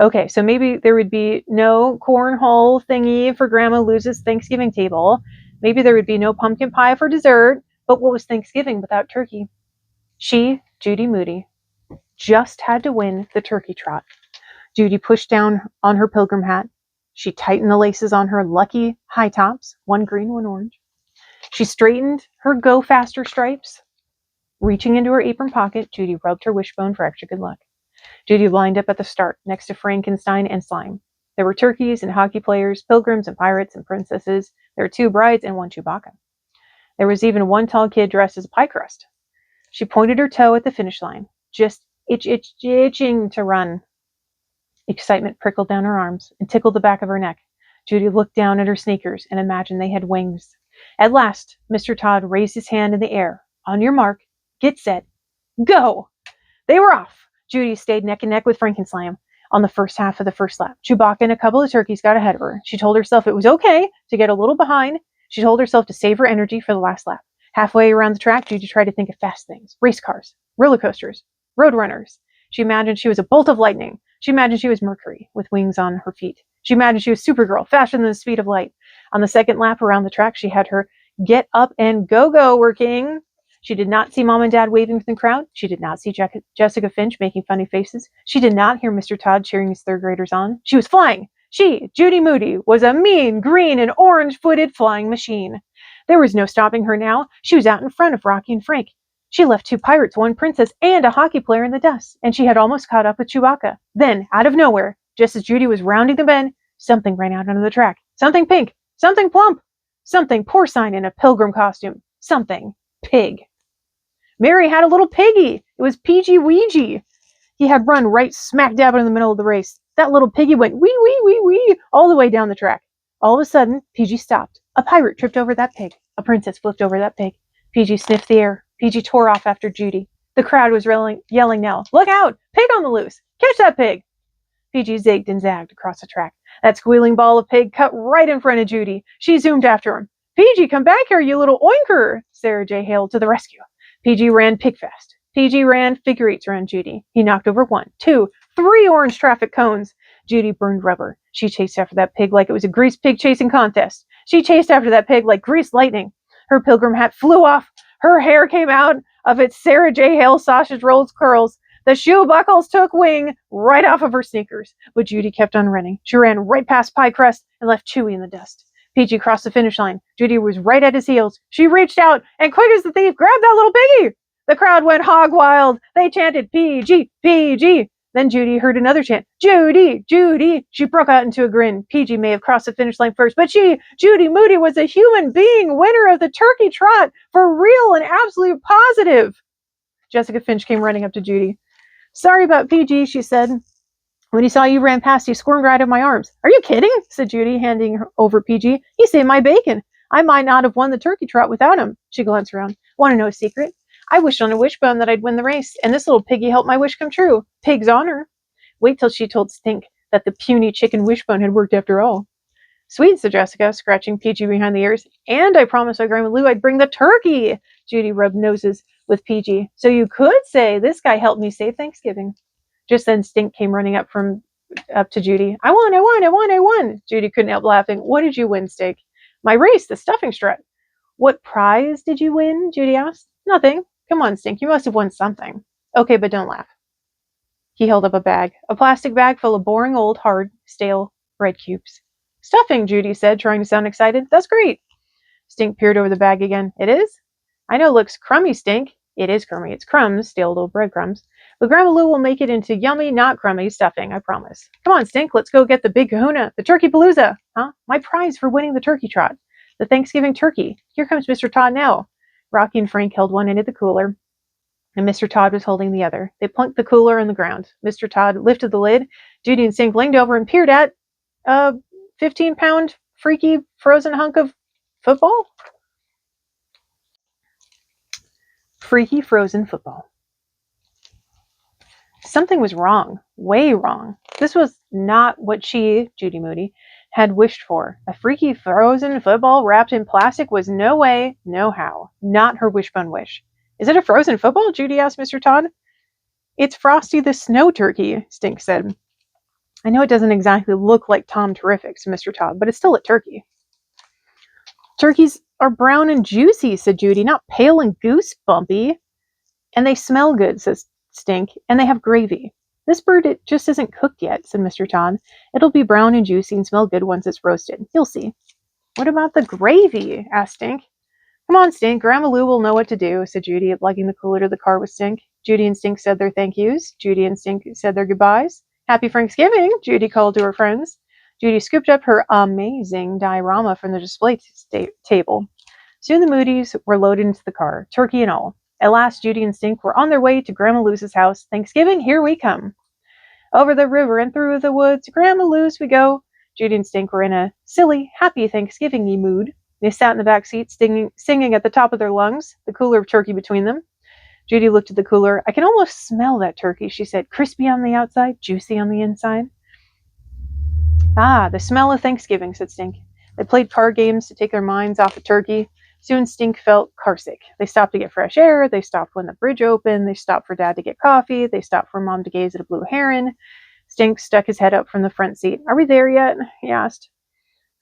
Speaker 1: Okay, so maybe there would be no cornhole thingy for Grandma Luz's Thanksgiving table. Maybe there would be no pumpkin pie for dessert. But what was Thanksgiving without turkey? She, Judy Moody, just had to win the turkey trot. Judy pushed down on her pilgrim hat. She tightened the laces on her lucky high tops, 1 green, 1 orange. She straightened her go faster stripes. Reaching into her apron pocket, Judy rubbed her wishbone for extra good luck. Judy lined up at the start, next to Frankenstein and Slime. There were turkeys and hockey players, pilgrims and pirates and princesses. There were 2 brides and 1 Chewbacca. There was even 1 tall kid dressed as a pie crust. She pointed her toe at the finish line, just itching to run. Excitement prickled down her arms and tickled the back of her neck. Judy looked down at her sneakers and imagined they had wings. At last, Mr. Todd raised his hand in the air. On your mark, get set, go! They were off. Judy stayed neck and neck with Frankenstein on the first half of the first lap. Chewbacca and a couple of turkeys got ahead of her. She told herself it was okay to get a little behind. She told herself to save her energy for the last lap. Halfway around the track, Judy tried to think of fast things. Race cars, roller coasters, road runners. She imagined she was a bolt of lightning. She imagined she was Mercury with wings on her feet. She imagined she was Supergirl, faster than the speed of light. On the second lap around the track, she had her get up and go working. She did not see Mom and Dad waving from the crowd. She did not see Jessica Finch making funny faces. She did not hear Mr. Todd cheering his 3rd graders on. She was flying. She, Judy Moody, was a mean, green, and orange-footed flying machine. There was no stopping her now. She was out in front of Rocky and Frank. She left 2 pirates, 1 princess, and a hockey player in the dust, and she had almost caught up with Chewbacca. Then, out of nowhere, just as Judy was rounding the bend, something ran out onto the track. Something pink, something plump, something porcine in a pilgrim costume, something pig. Mary had a little piggy. It was PG Ouija. He had run right smack dab in the middle of the race. That little piggy went wee, wee, wee, wee, all the way down the track. All of a sudden, PG stopped. A pirate tripped over that pig. A princess flipped over that pig. PG sniffed the air. PG tore off after Judy. The crowd was yelling now, look out! Pig on the loose! Catch that pig! PG zigged and zagged across the track. That squealing ball of pig cut right in front of Judy. She zoomed after him. PG, come back here, you little oinker! Sarah J. hailed to the rescue. PG ran pig fast. PG ran figure eights around Judy. He knocked over 1, 2, 3 orange traffic cones. Judy burned rubber. She chased after that pig like it was a grease pig chasing contest. She chased after that pig like greased lightning. Her pilgrim hat flew off. Her hair came out of its Sarah J. Hale sausage rolls curls. The shoe buckles took wing right off of her sneakers. But Judy kept on running. She ran right past Pie Crust and left Chewy in the dust. PG crossed the finish line. Judy was right at his heels. She reached out and, quick as the thief, grabbed that little piggy. The crowd went hog wild. They chanted, PG, PG. Then Judy heard another chant, Judy, Judy. She broke out into a grin. PG may have crossed the finish line first, but she, Judy Moody, was a human being, winner of the turkey trot, for real and absolute positive. Jessica Finch came running up to Judy. Sorry about PG, she said. When he saw you ran past, he squirmed right out of my arms. Are you kidding? Said Judy, handing over PG. He saved my bacon. I might not have won the turkey trot without him. She glanced around. Want to know a secret? I wished on a wishbone that I'd win the race, and this little piggy helped my wish come true. Pig's honor. Wait till she told Stink that the puny chicken wishbone had worked after all. Sweet, said Jessica, scratching PG behind the ears. And I promised my Grandma Lou I'd bring the turkey. Judy rubbed noses with PG. So you could say this guy helped me save Thanksgiving. Just then Stink came running up to Judy. I won. Judy couldn't help laughing. What did you win, Stink? My race, the stuffing strut. What prize did you win? Judy asked. Nothing. Come on, Stink, you must have won something. Okay, but don't laugh. He held up a plastic bag full of boring old, hard, stale bread cubes. Stuffing, Judy said, trying to sound excited. That's great. Stink peered over the bag again. It is? I know it looks crummy, Stink. It is crummy. It's crumbs, stale old breadcrumbs. But Grandma Lou will make it into yummy, not crummy stuffing, I promise. Come on, Stink, let's go get the big kahuna, the turkey palooza. Huh? My prize for winning the turkey trot. The Thanksgiving turkey. Here comes Mr. Todd now. Rocky and Frank held one end of the cooler, and Mr. Todd was holding the other. They plunked the cooler on the ground. Mr. Todd lifted the lid. Judy and Stink leaned over and peered at 15-pound freaky frozen hunk of football? Freaky frozen football. Something was wrong. Way wrong. This was not what she, Judy Moody, had wished for. A freaky frozen football wrapped in plastic was no way, no how. Not her wishbone wish. Is it a frozen football? Judy asked Mr. Todd. It's Frosty the Snow Turkey, Stink said. I know it doesn't exactly look like Tom Terrific, said Mr. Todd, but it's still a turkey. Turkeys are brown and juicy, said Judy, not pale and goosebumpy. And they smell good, says Stink, and they have gravy. This bird, it just isn't cooked yet, said Mr. Todd. It'll be brown and juicy and smell good once it's roasted. You'll see. What about the gravy? Asked Stink. Come on, Stink. Grandma Lou will know what to do, said Judy, lugging the cooler to the car with Stink. Judy and Stink said their thank yous. Judy and Stink said their goodbyes. Happy Thanksgiving, Judy called to her friends. Judy scooped up her amazing diorama from the display table. Soon the Moodys were loaded into the car, turkey and all. At last, Judy and Stink were on their way to Grandma Lou's house. Thanksgiving, here we come. Over the river and through the woods, Grandma Lou's we go. Judy and Stink were in a silly, happy Thanksgiving-y mood. They sat in the back seat, singing at the top of their lungs, the cooler of turkey between them. Judy looked at the cooler. I can almost smell that turkey, she said. Crispy on the outside, juicy on the inside. Ah, the smell of Thanksgiving, said Stink. They played card games to take their minds off the turkey. Soon Stink felt carsick. They stopped to get fresh air. They stopped when the bridge opened. They stopped for Dad to get coffee. They stopped for Mom to gaze at a blue heron. Stink stuck his head up from the front seat. Are we there yet? He asked.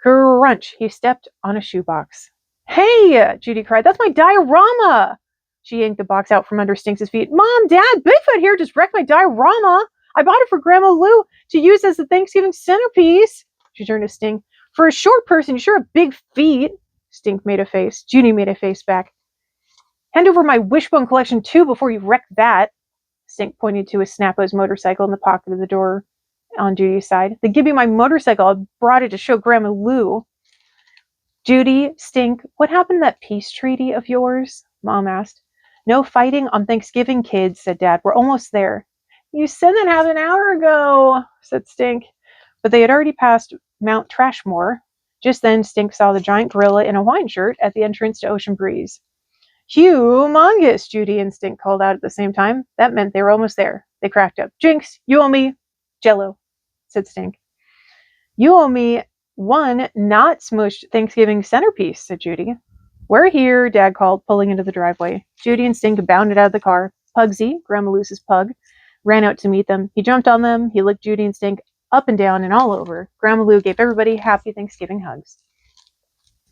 Speaker 1: Crunch! He stepped on a shoebox. Hey! Judy cried. That's my diorama! She yanked the box out from under Stink's feet. Mom, Dad, Bigfoot here just wrecked my diorama. I bought it for Grandma Lou to use as the Thanksgiving centerpiece. She turned to Stink. For a short person, you sure have big feet. Stink made a face. Judy made a face back. Hand over my wishbone collection too before you wreck that. Stink pointed to his Snappo's motorcycle in the pocket of the door on Judy's side. Then give me my motorcycle. I brought it to show Grandma Lou. Judy, Stink, what happened to that peace treaty of yours? Mom asked. No fighting on Thanksgiving, kids, said Dad. We're almost there. You said that half an hour ago, said Stink. But they had already passed Mount Trashmore. Just then, Stink saw the giant gorilla in a Hawaiian shirt at the entrance to Ocean Breeze. Humongous, Judy and Stink called out at the same time. That meant they were almost there. They cracked up. Jinx, you owe me Jello, said Stink. You owe me one not smushed Thanksgiving centerpiece, said Judy. We're here, Dad called, pulling into the driveway. Judy and Stink bounded out of the car. Pugsy, Grandma Luce's pug, ran out to meet them. He jumped on them. He licked Judy and Stink up and down and all over. Grandma Lou gave everybody happy Thanksgiving hugs.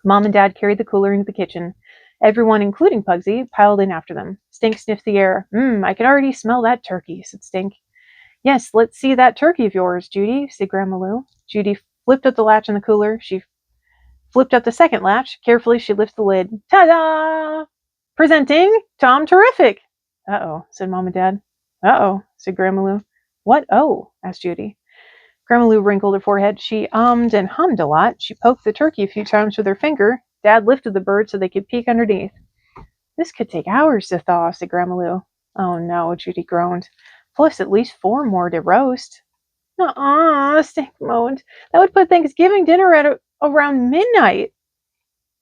Speaker 1: Mom and Dad carried the cooler into the kitchen. Everyone, including Pugsy, piled in after them. Stink sniffed the air. I can already smell that turkey, said Stink. Yes, let's see that turkey of yours, Judy, said Grandma Lou. Judy flipped up the latch on the cooler. She flipped up the second latch. Carefully, she lifted the lid. Ta-da! Presenting Tom Terrific. Uh-oh, said Mom and Dad. Uh-oh, said Grandma Lou. What oh? Asked Judy. Grandma Lou wrinkled her forehead. She ummed and hummed a lot. She poked the turkey a few times with her finger. Dad lifted the bird so they could peek underneath. This could take hours to thaw, said Grandma Lou. Oh no, Judy groaned. Plus at least 4 more to roast. Nuh-uh, Stink moaned. That would put Thanksgiving dinner at around midnight.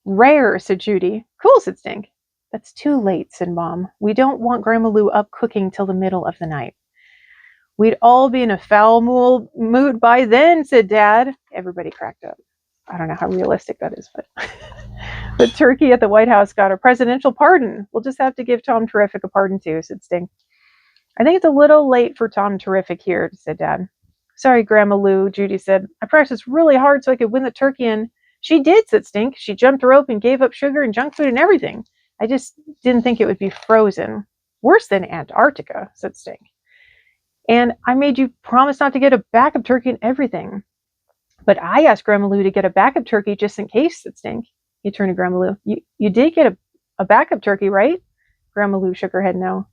Speaker 1: Rare, said Judy. Cool, said Stink. That's too late, said Mom. We don't want Grandma Lou up cooking till the middle of the night. We'd all be in a foul mood by then, said Dad. Everybody cracked up. I don't know how realistic that is, but the turkey at the White House got a presidential pardon. We'll just have to give Tom Terrific a pardon too, said Stink. I think it's a little late for Tom Terrific here, said Dad. Sorry, Grandma Lou, Judy said. I practiced really hard so I could win the turkey, and she did, said Stink. She jumped rope and gave up sugar and junk food and everything. I just didn't think it would be frozen. Worse than Antarctica, said Stink. And I made you promise not to get a backup turkey and everything. But I asked Grandma Lou to get a backup turkey just in case, said Stink. He turned to Grandma Lou. You did get a backup turkey, right? Grandma Lou shook her head no.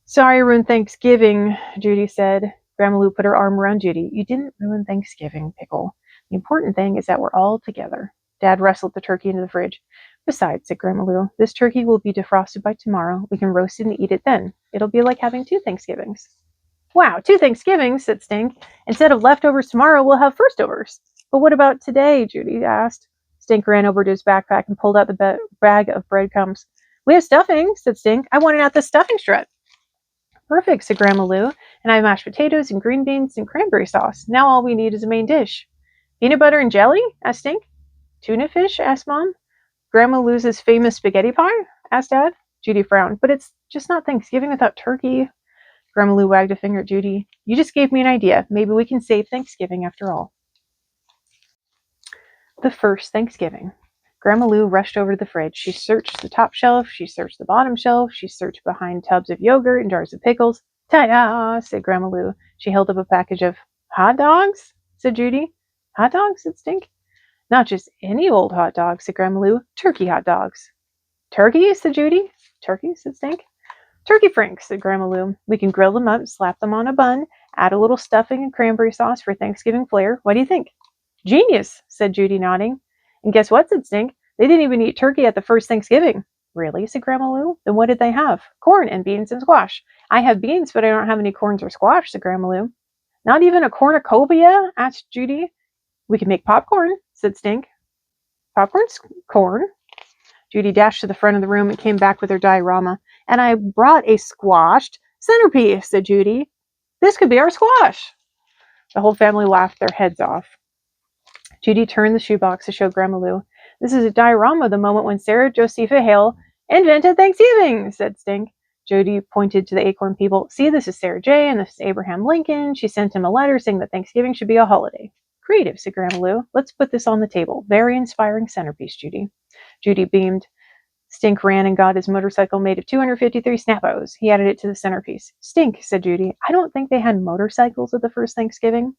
Speaker 1: Sorry I ruined Thanksgiving, Judy said. Grandma Lou put her arm around Judy. You didn't ruin Thanksgiving, Pickle. The important thing is that we're all together. Dad wrestled the turkey into the fridge. Besides, said Grandma Lou, this turkey will be defrosted by tomorrow. We can roast it and eat it then. It'll be like having 2 Thanksgivings. Wow, 2 Thanksgivings, said Stink. Instead of leftovers tomorrow, we'll have firstovers. But what about today? Judy asked. Stink ran over to his backpack and pulled out the bag of breadcrumbs. We have stuffing, said Stink. I wanted out the stuffing strut. Perfect, said Grandma Lou. And I have mashed potatoes and green beans and cranberry sauce. Now all we need is a main dish. Peanut butter and jelly? Asked Stink. Tuna fish? Asked Mom. Grandma Lou's famous spaghetti pie? Asked Dad. Judy frowned. But it's just not Thanksgiving without turkey. Grandma Lou wagged a finger at Judy. You just gave me an idea. Maybe we can save Thanksgiving after all. The first Thanksgiving. Grandma Lou rushed over to the fridge. She searched the top shelf. She searched the bottom shelf. She searched behind tubs of yogurt and jars of pickles. Ta-da, said Grandma Lou. She held up a package of hot dogs, said Judy. Hot dogs, said Stink. Not just any old hot dogs, said Grandma Lou. Turkey hot dogs. Turkey, said Judy. Turkey, said Stink. Turkey franks, said Grandma Lou. We can grill them up, slap them on a bun, add a little stuffing and cranberry sauce for Thanksgiving flair. What do you think? Genius, said Judy, nodding. And guess what, said Stink? They didn't even eat turkey at the first Thanksgiving. Really, said Grandma Lou. Then what did they have? Corn and beans and squash. I have beans, but I don't have any corns or squash, said Grandma Lou. Not even a cornucopia? Asked Judy. We can make popcorn, said Stink. Popcorn's corn? Judy dashed to the front of the room and came back with her diorama. And I brought a squashed centerpiece, said Judy. This could be our squash. The whole family laughed their heads off. Judy turned the shoebox to show Grandma Lou. This is a diorama of the moment when Sarah Josepha Hale invented Thanksgiving, said Stink. Judy pointed to the acorn people. See, this is Sarah J. and this is Abraham Lincoln. She sent him a letter saying that Thanksgiving should be a holiday. Creative, said Grandma Lou. Let's put this on the table. Very inspiring centerpiece, Judy. Judy beamed. Stink ran and got his motorcycle made of 253 Snappos. He added it to the centerpiece. Stink, said Judy. I don't think they had motorcycles at the first Thanksgiving.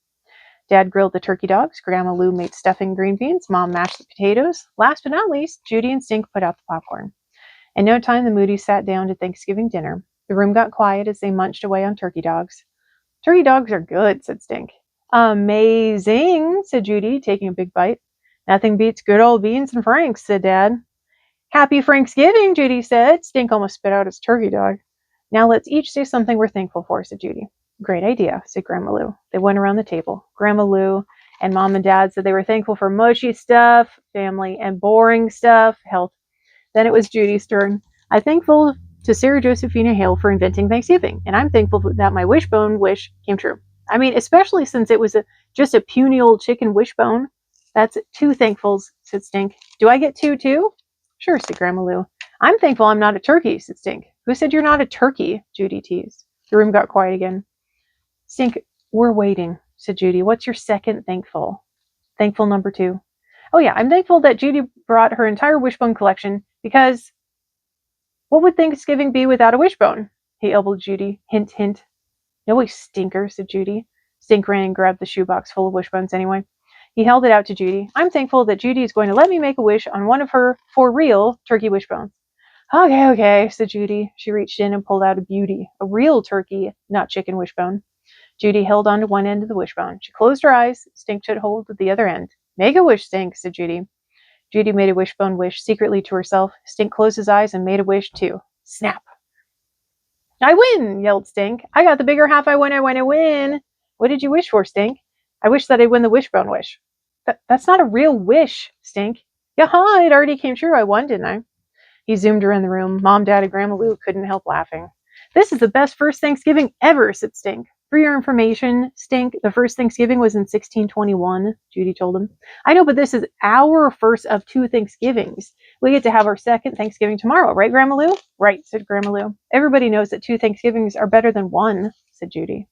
Speaker 1: Dad grilled the turkey dogs. Grandma Lou made stuffing green beans. Mom mashed the potatoes. Last but not least, Judy and Stink put out the popcorn. In no time, the Moodys sat down to Thanksgiving dinner. The room got quiet as they munched away on turkey dogs. Turkey dogs are good, said Stink. Amazing, said Judy, taking a big bite. Nothing beats good old beans and franks, said Dad. Happy Franksgiving, Judy said. Stink almost spit out his turkey dog. Now let's each say something we're thankful for, said Judy. Great idea, said Grandma Lou. They went around the table. Grandma Lou and Mom and Dad said they were thankful for mushy stuff, family, and boring stuff, health. Then it was Judy's turn. I'm thankful to Sarah Josephina Hale for inventing Thanksgiving, and I'm thankful that my wishbone wish came true. I mean, especially since it was just a puny old chicken wishbone. That's 2 thankfuls, said Stink. Do I get 2 too? Sure, said Grandma Lou. I'm thankful I'm not a turkey, said Stink. Who said you're not a turkey? Judy teased. The room got quiet again. Stink, we're waiting, said Judy. What's your second thankful? Thankful number 2. Oh yeah, I'm thankful that Judy brought her entire wishbone collection because what would Thanksgiving be without a wishbone? He elbowed Judy. Hint, hint. No, you stinker, said Judy. Stink ran and grabbed the shoebox full of wishbones anyway. He held it out to Judy. I'm thankful that Judy is going to let me make a wish on one of her, for real, turkey wishbones. Okay, said Judy. She reached in and pulled out a beauty, a real turkey, not chicken wishbone. Judy held on to one end of the wishbone. She closed her eyes. Stink took hold of the other end. Make a wish, Stink, said Judy. Judy made a wishbone wish secretly to herself. Stink closed his eyes and made a wish too. Snap. I win, yelled Stink. I got the bigger half. I win. What did you wish for, Stink? I wish that I'd win the wishbone wish. That's not a real wish, Stink. Yaha, it already came true. I won, didn't I? He zoomed around the room. Mom, Dad, and Grandma Lou couldn't help laughing. This is the best first Thanksgiving ever, said Stink. For your information, Stink, the first Thanksgiving was in 1621, Judy told him. I know, but this is our first of 2 Thanksgivings. We get to have our second Thanksgiving tomorrow, right, Grandma Lou? Right, said Grandma Lou. Everybody knows that 2 Thanksgivings are better than 1, said Judy.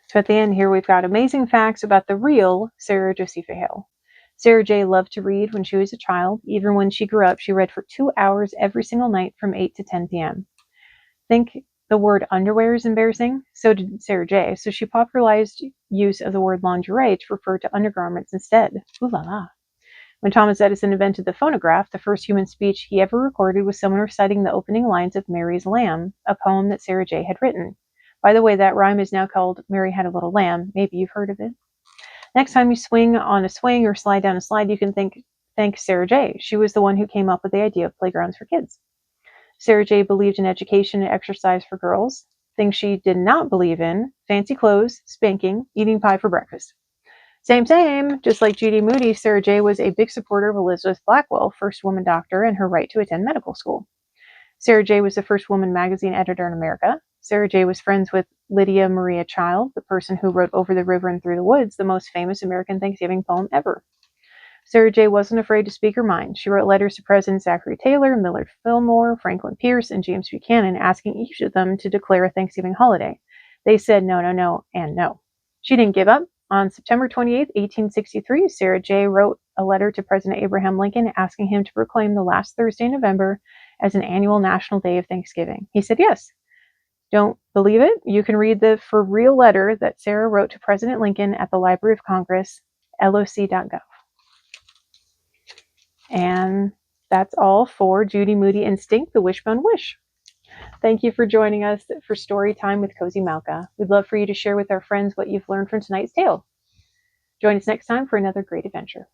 Speaker 1: So at the end here, we've got amazing facts about the real Sarah Josepha Hale. Sarah J. loved to read when she was a child. Even when she grew up, she read for 2 hours every single night from 8 to 10 p.m. Think the word underwear is embarrassing? So did Sarah J. So she popularized use of the word lingerie to refer to undergarments instead. Ooh la la. When Thomas Edison invented the phonograph, the first human speech he ever recorded was someone reciting the opening lines of Mary's Lamb, a poem that Sarah J. had written. By the way, that rhyme is now called Mary Had a Little Lamb. Maybe you've heard of it. Next time you swing on a swing or slide down a slide, you can thank Sarah J. She was the one who came up with the idea of playgrounds for kids. Sarah J. believed in education and exercise for girls. Things she did not believe in: fancy clothes, spanking, eating pie for breakfast. Same, same. Just like Judy Moody, Sarah J. was a big supporter of Elizabeth Blackwell, first woman doctor, and her right to attend medical school. Sarah J. was the first woman magazine editor in America. Sarah J. was friends with Lydia Maria Child, the person who wrote Over the River and Through the Woods, the most famous American Thanksgiving poem ever. Sarah J. wasn't afraid to speak her mind. She wrote letters to Presidents Zachary Taylor, Millard Fillmore, Franklin Pierce, and James Buchanan, asking each of them to declare a Thanksgiving holiday. They said no, no, no, and no. She didn't give up. On September 28, 1863, Sarah J. wrote a letter to President Abraham Lincoln asking him to proclaim the last Thursday in November as an annual national day of Thanksgiving. He said yes. Don't believe it? You can read the for real letter that Sarah wrote to President Lincoln at the Library of Congress, loc.gov. And that's all for Judy, Moody, and Stink, the Wishbone Wish. Thank you for joining us for Story Time with Cozy Malka. We'd love for you to share with our friends what you've learned from tonight's tale. Join us next time for another great adventure.